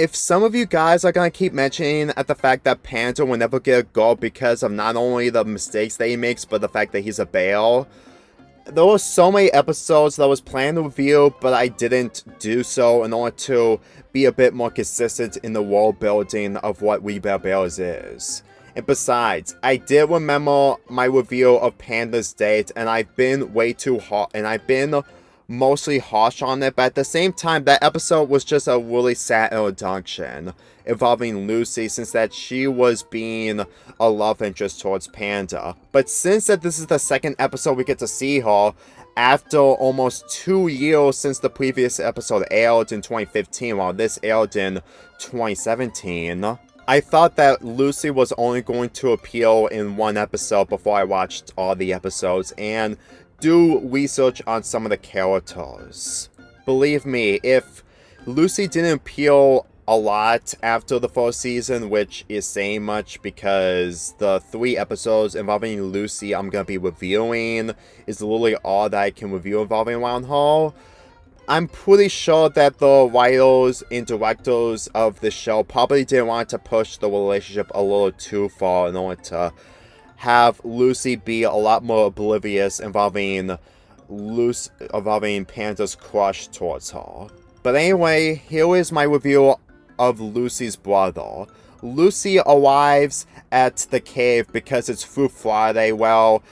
if some of you guys are gonna keep mentioning at the fact that Panda will never get a goal because of not only the mistakes that he makes, but the fact that he's a Bale, there were so many episodes that I was planning to review, but I didn't do so in order to be a bit more consistent in the world building of what We Bare Bears is. And besides, I did remember my review of Panda's Date, and I've been way too hot, and I've been mostly harsh on it, but at the same time, that episode was just a really sad introduction involving Lucy, since that she was being a love interest towards Panda. But since that this is the second episode we get to see her, after almost 2 years since the previous episode aired in 2015, while this aired in 2017, I thought that Lucy was only going to appear in one episode before I watched all the episodes, and do research on some of the characters. Believe me, if Lucy didn't appeal a lot after the first season, which is saying much because the 3 episodes involving Lucy I'm going to be reviewing is literally all that I can review involving around her, I'm pretty sure that the writers and directors of the show probably didn't want to push the relationship a little too far in order to have Lucy be a lot more oblivious involving Panda's crush towards her. But anyway, here is my review of Lucy's brother. Lucy arrives at the cave because it's Fruit Friday. Well,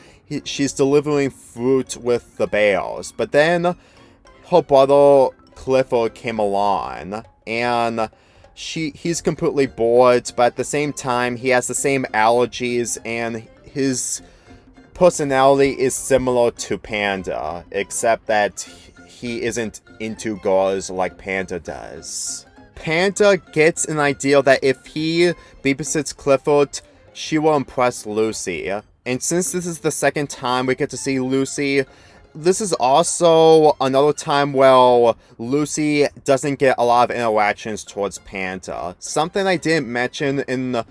she's delivering fruit with the bears. But then her brother Clifford came along, and he's completely bored, but at the same time, he has the same allergies, and his personality is similar to Panda, except that he isn't into girls like Panda does. Panda gets an idea that if he babysits Clifford, she will impress Lucy. And since this is the second time we get to see Lucy, this is also another time where Lucy doesn't get a lot of interactions towards Panda. Something I didn't mention in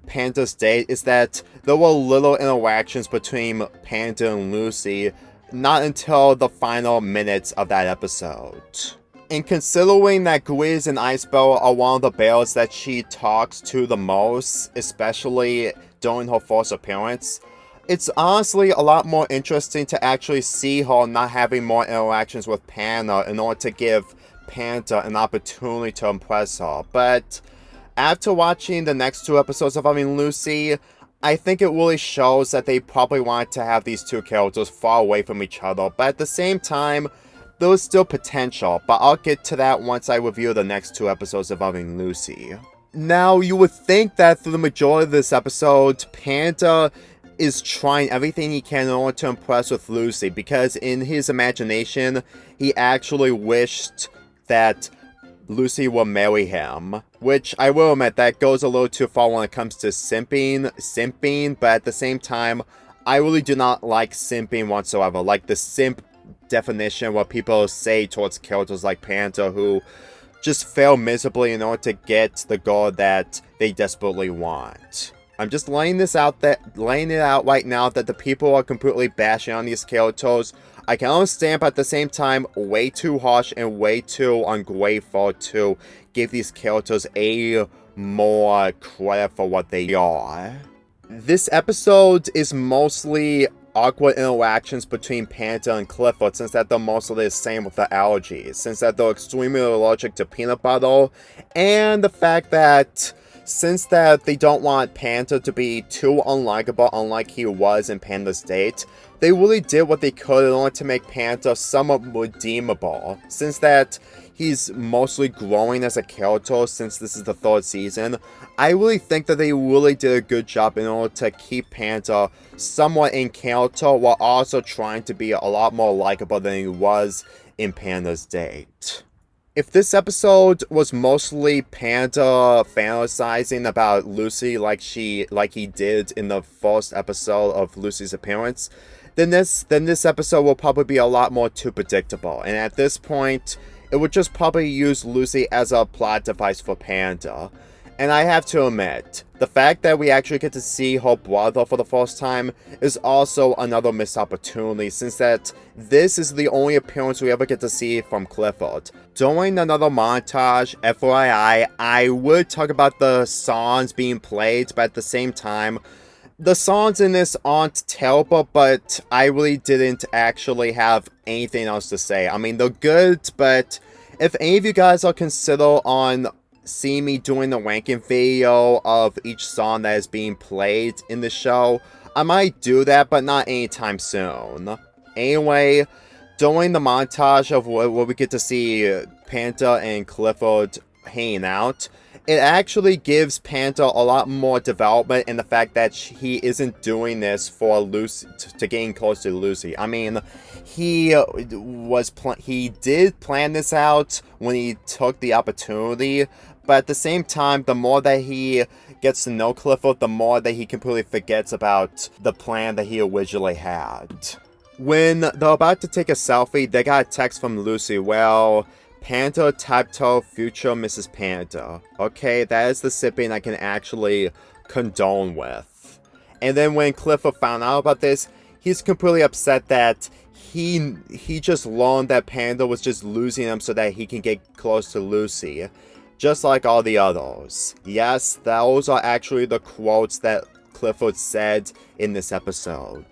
Panda's Date is that there were little interactions between Panda and Lucy, not until the final minutes of that episode. And considering that Grizz and Icebell are one of the bears that she talks to the most, especially during her first appearance, it's honestly a lot more interesting to actually see her not having more interactions with Panda in order to give Panda an opportunity to impress her. But after watching the next 2 episodes of Lucy, I think it really shows that they probably wanted to have these 2 characters far away from each other, but at the same time, there was still potential, but I'll get to that once I review the next 2 episodes of Lucy. Now, you would think that through the majority of this episode, Panda is trying everything he can in order to impress with Lucy, because in his imagination, he actually wished that Lucy will marry him, which I will admit that goes a little too far when it comes to simping, but at the same time, I really do not like simping whatsoever, like the simp definition what people say towards characters like Panda who just fail miserably in order to get the goal that they desperately want. I'm just laying it out right now that the people are completely bashing on these characters. I can understand, but at the same time, way too harsh and way too ungrateful to give these characters a more credit for what they are. This episode is mostly awkward interactions between Panda and Clifford, since that they're mostly the same with the allergies, since that they're extremely allergic to peanut butter, and the fact that since that they don't want Panda to be too unlikable, unlike he was in Panda's Date, they really did what they could in order to make Panda somewhat redeemable. Since that he's mostly growing as a character since this is the 3rd season, I really think that they really did a good job in order to keep Panda somewhat in character while also trying to be a lot more likable than he was in Panda's Date. If this episode was mostly Panda fantasizing about Lucy like he did in the first episode of Lucy's appearance, then this episode will probably be a lot more too predictable. And at this point, it would just probably use Lucy as a plot device for Panda. And I have to admit, the fact that we actually get to see her brother for the first time is also another missed opportunity, since that this is the only appearance we ever get to see from Clifford. During another montage, FYI, I would talk about the songs being played, but at the same time, the songs in this aren't terrible, but I really didn't actually have anything else to say. I mean, they're good, but if any of you guys are consider on seeing me doing the ranking video of each song that is being played in the show, I might do that, but not anytime soon. Anyway, during the montage of where we get to see Panda and Clifford hanging out, it actually gives Panda a lot more development in the fact that he isn't doing this for Lucy, to getting close to Lucy. I mean, he did plan this out when he took the opportunity, but at the same time, the more that he gets to know Clifford, the more that he completely forgets about the plan that he originally had. When they're about to take a selfie, they got a text from Lucy. Well, Panda typed her future Mrs. Panda. Okay, that is the sipping I can actually condone with. And then when Clifford found out about this, he's completely upset that he just learned that Panda was just losing him so that he can get close to Lucy. Just like all the others. Yes, those are actually the quotes that Clifford said in this episode.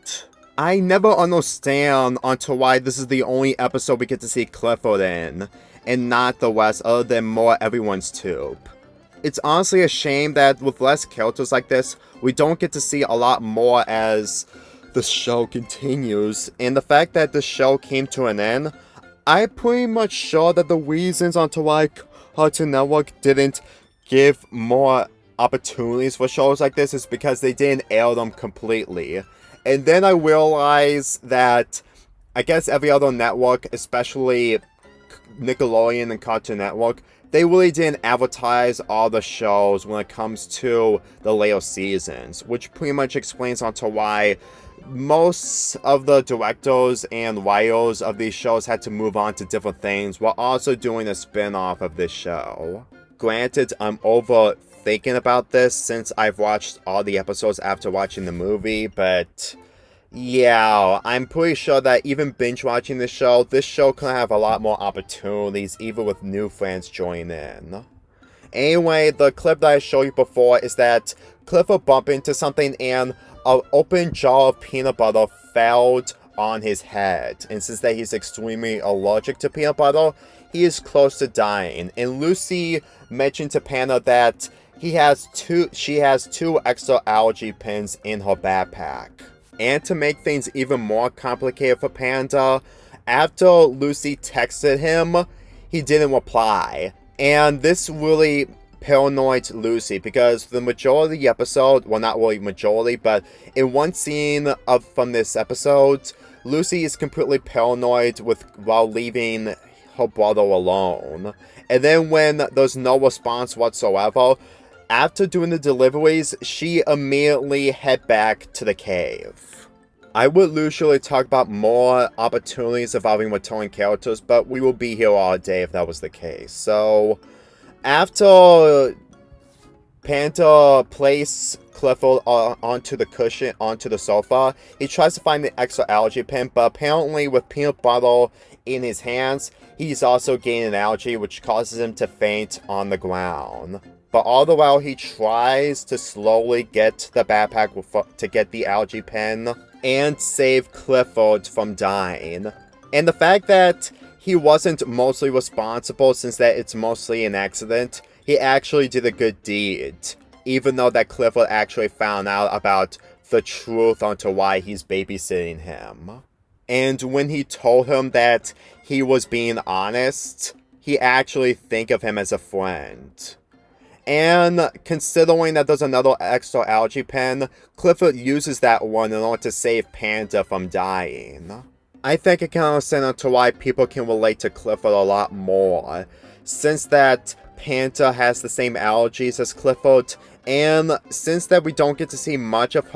I never understand onto why this is the only episode we get to see Clifford in, and not the rest other than more Everyone's Tube. It's honestly a shame that with less characters like this, we don't get to see a lot more as the show continues, and the fact that the show came to an end, I'm pretty much sure that the reasons onto why Cartoon Network didn't give more opportunities for shows like this is because they didn't air them completely. And then I realized that I guess every other network, especially Nickelodeon and Cartoon Network, they really didn't advertise all the shows when it comes to the later seasons, which pretty much explains onto why most of the directors and writers of these shows had to move on to different things while also doing a spin-off of this show. Granted, I'm overthinking about this since I've watched all the episodes after watching the movie, but yeah, I'm pretty sure that even binge watching this show could have a lot more opportunities even with new fans joining in. Anyway, the clip that I showed you before is that Clifford bumped into something and an open jar of peanut butter fell on his head. And since that he's extremely allergic to peanut butter, he is close to dying. And Lucy mentioned to Panda that she has two extra allergy pins in her backpack. And to make things even more complicated for Panda, after Lucy texted him, he didn't reply. And this really paranoid Lucy, because the majority of the episode, well, not really majority, but in one scene from this episode, Lucy is completely paranoid while leaving her brother alone. And then when there's no response whatsoever, after doing the deliveries, she immediately head back to the cave. I would usually talk about more opportunities involving returning characters, but we will be here all day if that was the case. So, after Panda places Clifford onto the sofa, he tries to find the extra allergy pin, but apparently with peanut butter in his hands, he's also gaining an allergy, which causes him to faint on the ground. But all the while, he tries to slowly get the backpack to get the allergy pin and save Clifford from dying. And the fact that he wasn't mostly responsible, since that it's mostly an accident, he actually did a good deed, even though that Clifford actually found out about the truth onto why he's babysitting him. And when he told him that he was being honest, he actually think of him as a friend. And considering that there's another extra allergy pen, Clifford uses that one in order to save Panda from dying. I think I can understand to why people can relate to Clifford a lot more, since that Panda has the same allergies as Clifford, and since that we don't get to see much of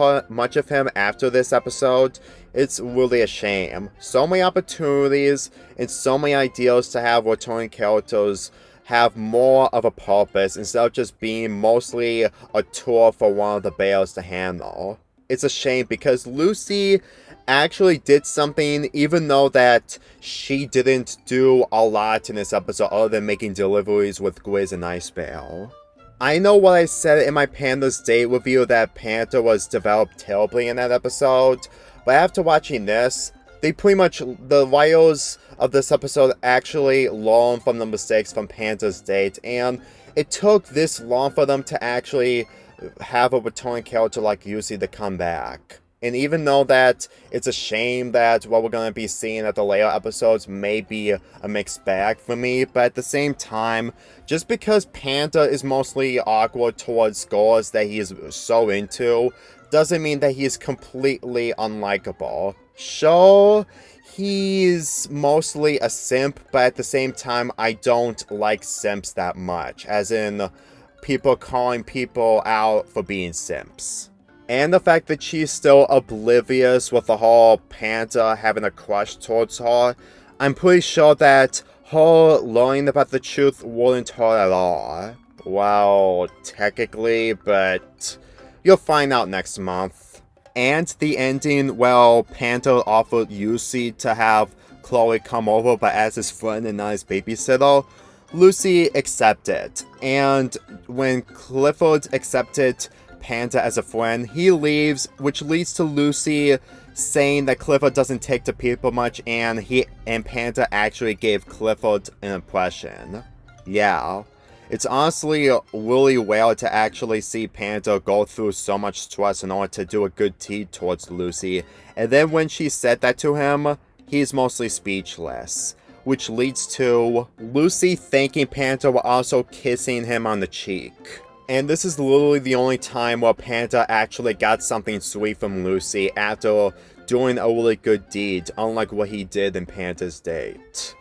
him after this episode, it's really a shame. So many opportunities and so many ideas to have returning characters have more of a purpose instead of just being mostly a tool for one of the bears to handle. It's a shame because Lucy actually did something, even though that she didn't do a lot in this episode other than making deliveries with Gwiz and Ice Bear. I know what I said in my Panda's Date review that Panda was developed terribly in that episode, but after watching this, the writers of this episode actually learned from the mistakes from Panda's Date, and it took this long for them to actually have a returning character like Yusi to come back. And even though that it's a shame that what we're going to be seeing at the later episodes may be a mixed bag for me, but at the same time, just because Panda is mostly awkward towards girls that he is so into, doesn't mean that he's completely unlikable. Sure, he's mostly a simp, but at the same time, I don't like simps that much, as in people calling people out for being simps. And the fact that she's still oblivious with the whole Panda having a crush towards her, I'm pretty sure that her learning about the truth wouldn't hurt at all. Well, technically, but you'll find out next month. And the ending, well, Panda offered Yusi to have Chloe come over but as his friend and not his babysitter. Lucy accepted, and when Clifford accepted Panda as a friend, he leaves, which leads to Lucy saying that Clifford doesn't take to people much, and Panda actually gave Clifford an impression. Yeah, it's honestly really rare to actually see Panda go through so much stress in order to do a good deed towards Lucy, and then when she said that to him, he's mostly speechless. Which leads to Lucy thanking Panda while also kissing him on the cheek. And this is literally the only time where Panda actually got something sweet from Lucy after doing a really good deed, unlike what he did in Panda's Date.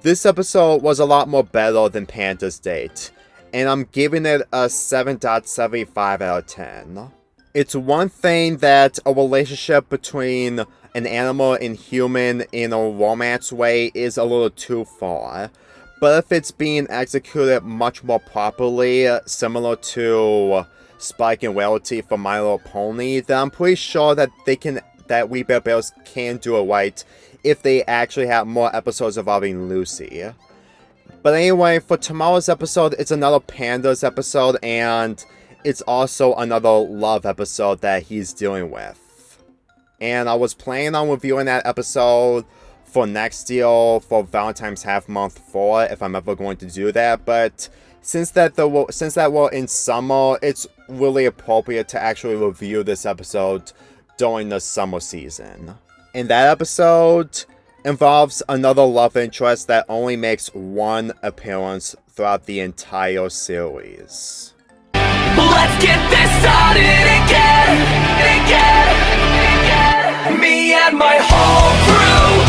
This episode was a lot more better than Panda's Date, and I'm giving it a 7.75 out of 10. It's one thing that a relationship between an animal and human in a romance way is a little too far. But if it's being executed much more properly, similar to Spike and Rarity from My Little Pony, then I'm pretty sure that We Bare Bears can do it right if they actually have more episodes involving Lucy. But anyway, for tomorrow's episode, it's another Pandas episode, and it's also another love episode that he's dealing with. And I was planning on reviewing that episode for next year for Valentine's Half Month 4, if I'm ever going to do that, but since that we're in summer, it's really appropriate to actually review this episode during the summer season. And that episode involves another love interest that only makes one appearance throughout the entire series. Let's get this started again. Me and my whole crew.